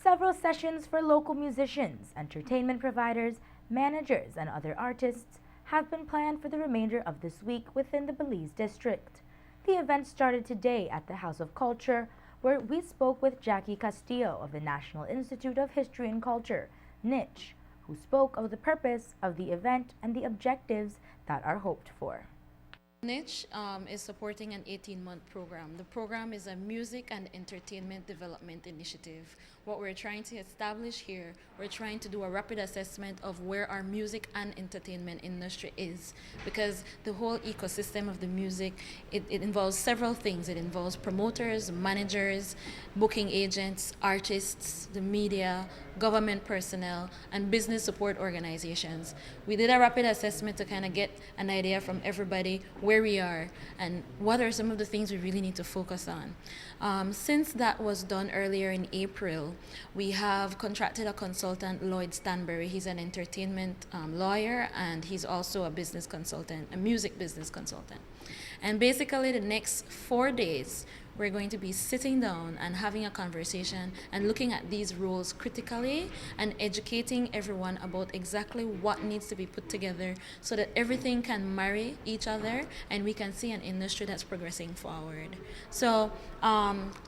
Several sessions for local musicians, entertainment providers, managers, and other artists have been planned for the remainder of this week within the Belize district. The event started today at the House of Culture, where we spoke with Jackie Castillo of the National Institute of History and Culture, NICH, who spoke of the purpose of the event and the objectives that are hoped for. NICH is supporting an 18-month program. The program is a music and entertainment development initiative. What we're trying to establish here, we're trying to do a rapid assessment of where our music and entertainment industry is, because the whole ecosystem of the music, it involves several things. It involves promoters, managers, booking agents, artists, the media, government personnel, and business support organizations. We did a rapid assessment to kind of get an idea from everybody where we are and what are some of the things we really need to focus on. Since that was done earlier in April, we have contracted a consultant, Lloyd Stanbury. He's an entertainment lawyer, and he's also a business consultant, a music business consultant. And basically the next 4 days, we're going to be sitting down and having a conversation and looking at these roles critically and educating everyone about exactly what needs to be put together so that everything can marry each other and we can see an industry that's progressing forward. So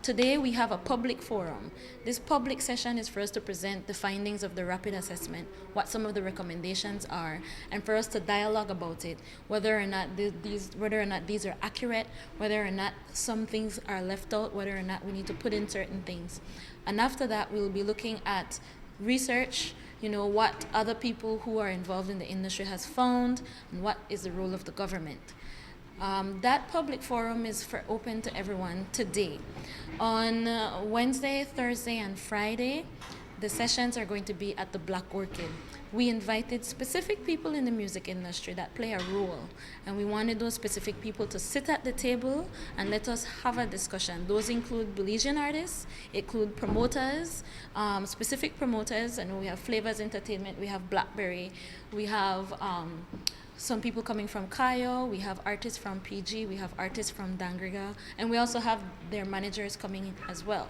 today we have a public forum. This public session is for us to present the findings of the rapid assessment, what some of the recommendations are, and for us to dialogue about it, whether or not these are accurate, whether or not some things are left out, whether or not we need to put in certain things. And after that, we'll be looking at research, what other people who are involved in the industry has found, and what is the role of the government. That public forum is open to everyone today. On Wednesday, Thursday, and Friday, the sessions are going to be at the Black Orchid. We invited specific people in the music industry that play a role, and we wanted those specific people to sit at the table and let us have a discussion. Those include Belizean artists, include promoters, specific promoters, and we have Flavors Entertainment, we have Blackberry, we have some people coming from Kayo, we have artists from PG, we have artists from Dangriga, and we also have their managers coming in as well.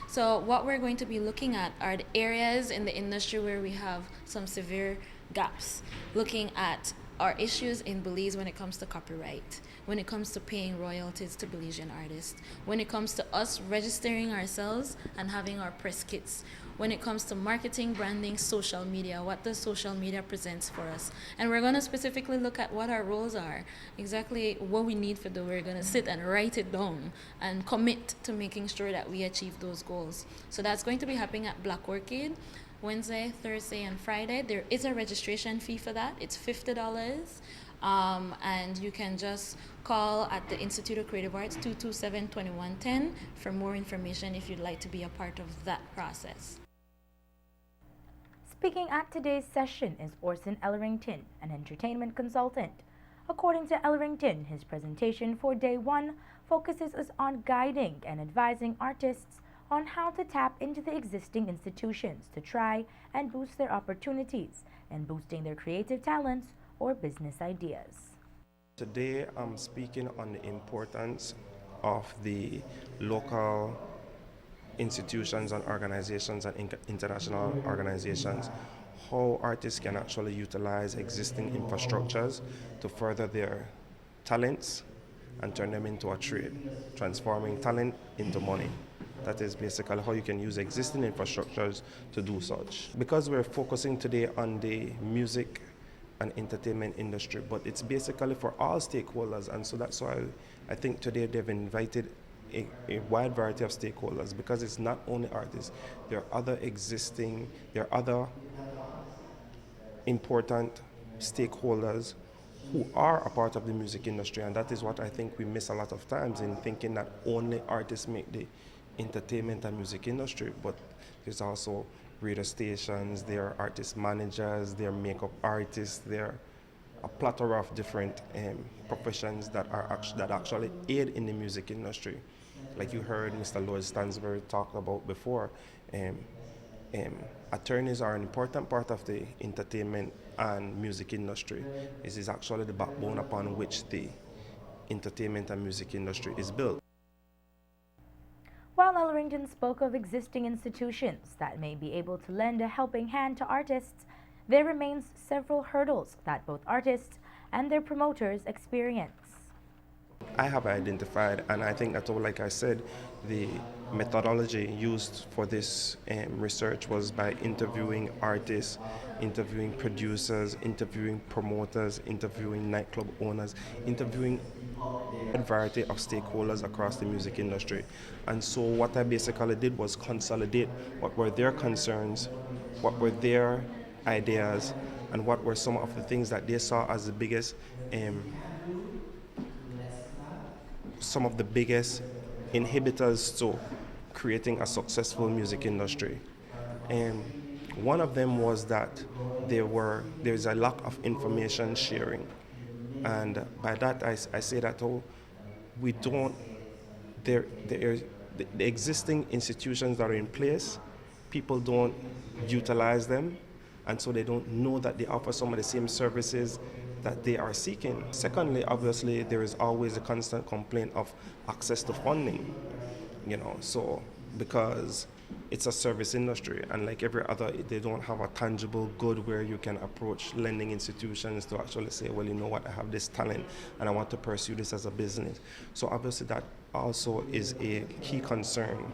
So what we're going to be looking at are the areas in the industry where we have some severe gaps, looking at our issues in Belize when it comes to copyright, when it comes to paying royalties to Belizean artists, when it comes to us registering ourselves and having our press kits, when it comes to marketing, branding, social media, what does social media presents for us. And we're going to specifically look at what our roles are, exactly what we need for that. We're going to sit and write it down and commit to making sure that we achieve those goals. So that's going to be happening at Black Orchid, Wednesday, Thursday, and Friday. There is a registration fee for that. It's $50. And you can just call at the Institute of Creative Arts 227-2110 for more information if you'd like to be a part of that process. Speaking at today's session is Orson Ellerington, an entertainment consultant. According to Ellerington, his presentation for day one focuses on guiding and advising artists on how to tap into the existing institutions to try and boost their opportunities and boosting their creative talents or business ideas. Today I'm speaking on the importance of the local institutions and organizations and international organizations, how artists can actually utilize existing infrastructures to further their talents and turn them into a trade, transforming talent into money. That is basically how you can use existing infrastructures to do such. Because we're focusing today on the music and entertainment industry, but it's basically for all stakeholders, and so that's why I think today they've invited a wide variety of stakeholders, because it's not only artists, there are other important stakeholders who are a part of the music industry, and that is what I think we miss a lot of times in thinking that only artists make the entertainment and music industry, but there's also radio stations, there are artist managers, there are makeup artists, there are a plethora of different professions that actually aid in the music industry. Like you heard Mr. Lloyd Stansbury talk about before, attorneys are an important part of the entertainment and music industry. This is actually the backbone upon which the entertainment and music industry is built. While Washington spoke of existing institutions that may be able to lend a helping hand to artists, there remains several hurdles that both artists and their promoters experience. I have identified, and I think that, like I said, the methodology used for this research was by interviewing artists, interviewing producers, interviewing promoters, interviewing nightclub owners, interviewing a variety of stakeholders across the music industry. And so what I basically did was consolidate what were their concerns, what were their ideas, and what were some of the things that they saw as the biggest some of the biggest inhibitors to creating a successful music industry. And one of them was that there's a lack of information sharing. And by that I say that we don't, the existing institutions that are in place, people don't utilize them, and so they don't know that they offer some of the same services that they are seeking. Secondly, obviously, there is always a constant complaint of access to funding, so because it's a service industry, and like every other, they don't have a tangible good where you can approach lending institutions to actually say, well, you know what, I have this talent and I want to pursue this as a business. So obviously that also is a key concern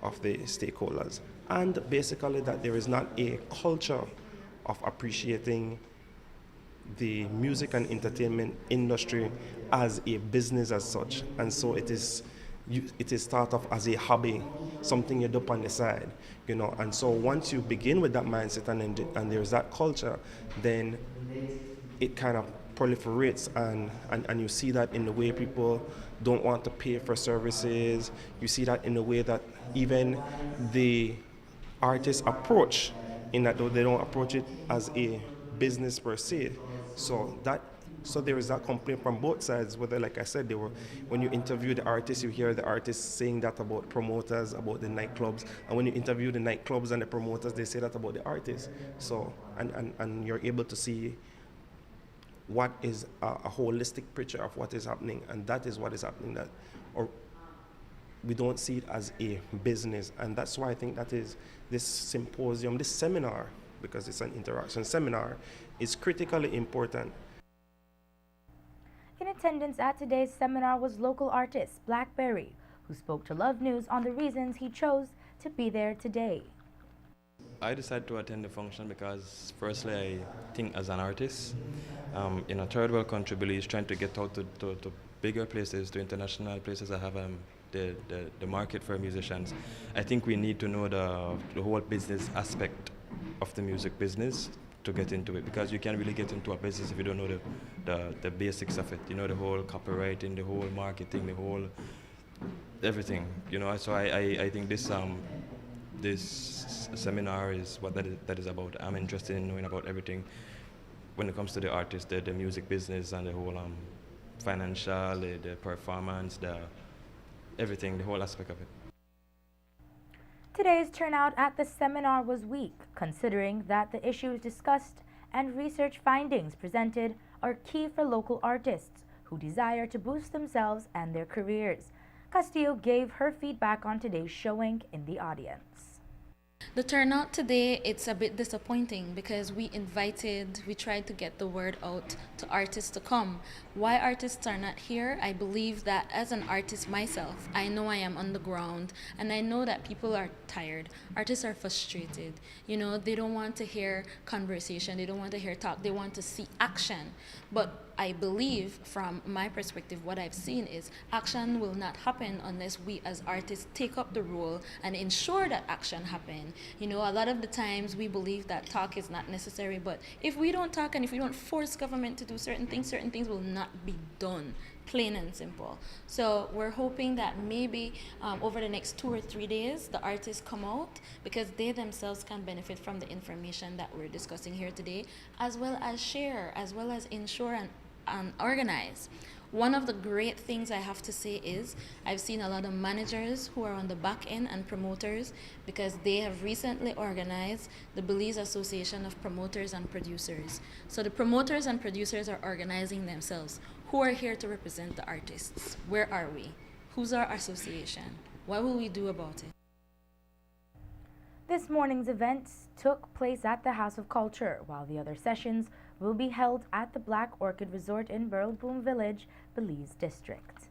of the stakeholders. And basically that there is not a culture of appreciating the music and entertainment industry as a business as such. And so it is start off as a hobby, something you do on the side, and so once you begin with that mindset and there's that culture, then it kind of proliferates, and you see that in the way people don't want to pay for services. You see that in the way that even the artists approach, in that they don't approach it as a business per se. So there is that complaint from both sides, whether, like I said, when you interview the artists, you hear the artists saying that about promoters, about the nightclubs, and when you interview the nightclubs and the promoters, they say that about the artists. So, and you're able to see what is a holistic picture of what is happening, and that is what is happening, or we don't see it as a business. And that's why I think that is this symposium, this seminar, because it's an interaction seminar, is critically important. In attendance at today's seminar was local artist Blackberry, who spoke to Love News on the reasons he chose to be there today. I decided to attend the function because, firstly, I think as an artist, in a third world country, Belize, trying to get out to bigger places, to international places that have the market for musicians. I think we need to know the whole business aspect of the music business to get into it, because you can't really get into a business if you don't know the basics of it. The whole copywriting, the whole marketing, the whole everything. So I think this seminar is what that is about. I'm interested in knowing about everything when it comes to the artist, the music business, and the whole financial, the performance, everything, the whole aspect of it. Today's turnout at the seminar was weak, considering that the issues discussed and research findings presented are key for local artists who desire to boost themselves and their careers. Castillo gave her feedback on today's showing in the audience. The turnout today, it's a bit disappointing because we tried to get the word out to artists to come. Why artists are not here? I believe that as an artist myself, I know I am on the ground, and I know that people are tired. Artists are frustrated. They don't want to hear conversation, they don't want to hear talk, they want to see action. But I believe, from my perspective, what I've seen is action will not happen unless we as artists take up the role and ensure that action happen. A lot of the times we believe that talk is not necessary, but if we don't talk and if we don't force government to do certain things will not be done, plain and simple. So we're hoping that maybe over the next 2 or 3 days, the artists come out, because they themselves can benefit from the information that we're discussing here today, as well as share, as well as ensure and organize. One of the great things I have to say is I've seen a lot of managers who are on the back end and promoters, because they have recently organized the Belize Association of Promoters and Producers. So the promoters and producers are organizing themselves. Who are here to represent the artists? Where are we? Who's our association? What will we do about it? This morning's events took place at the House of Culture, while the other sessions will be held at the Black Orchid Resort in Burlboom Village, Belize District.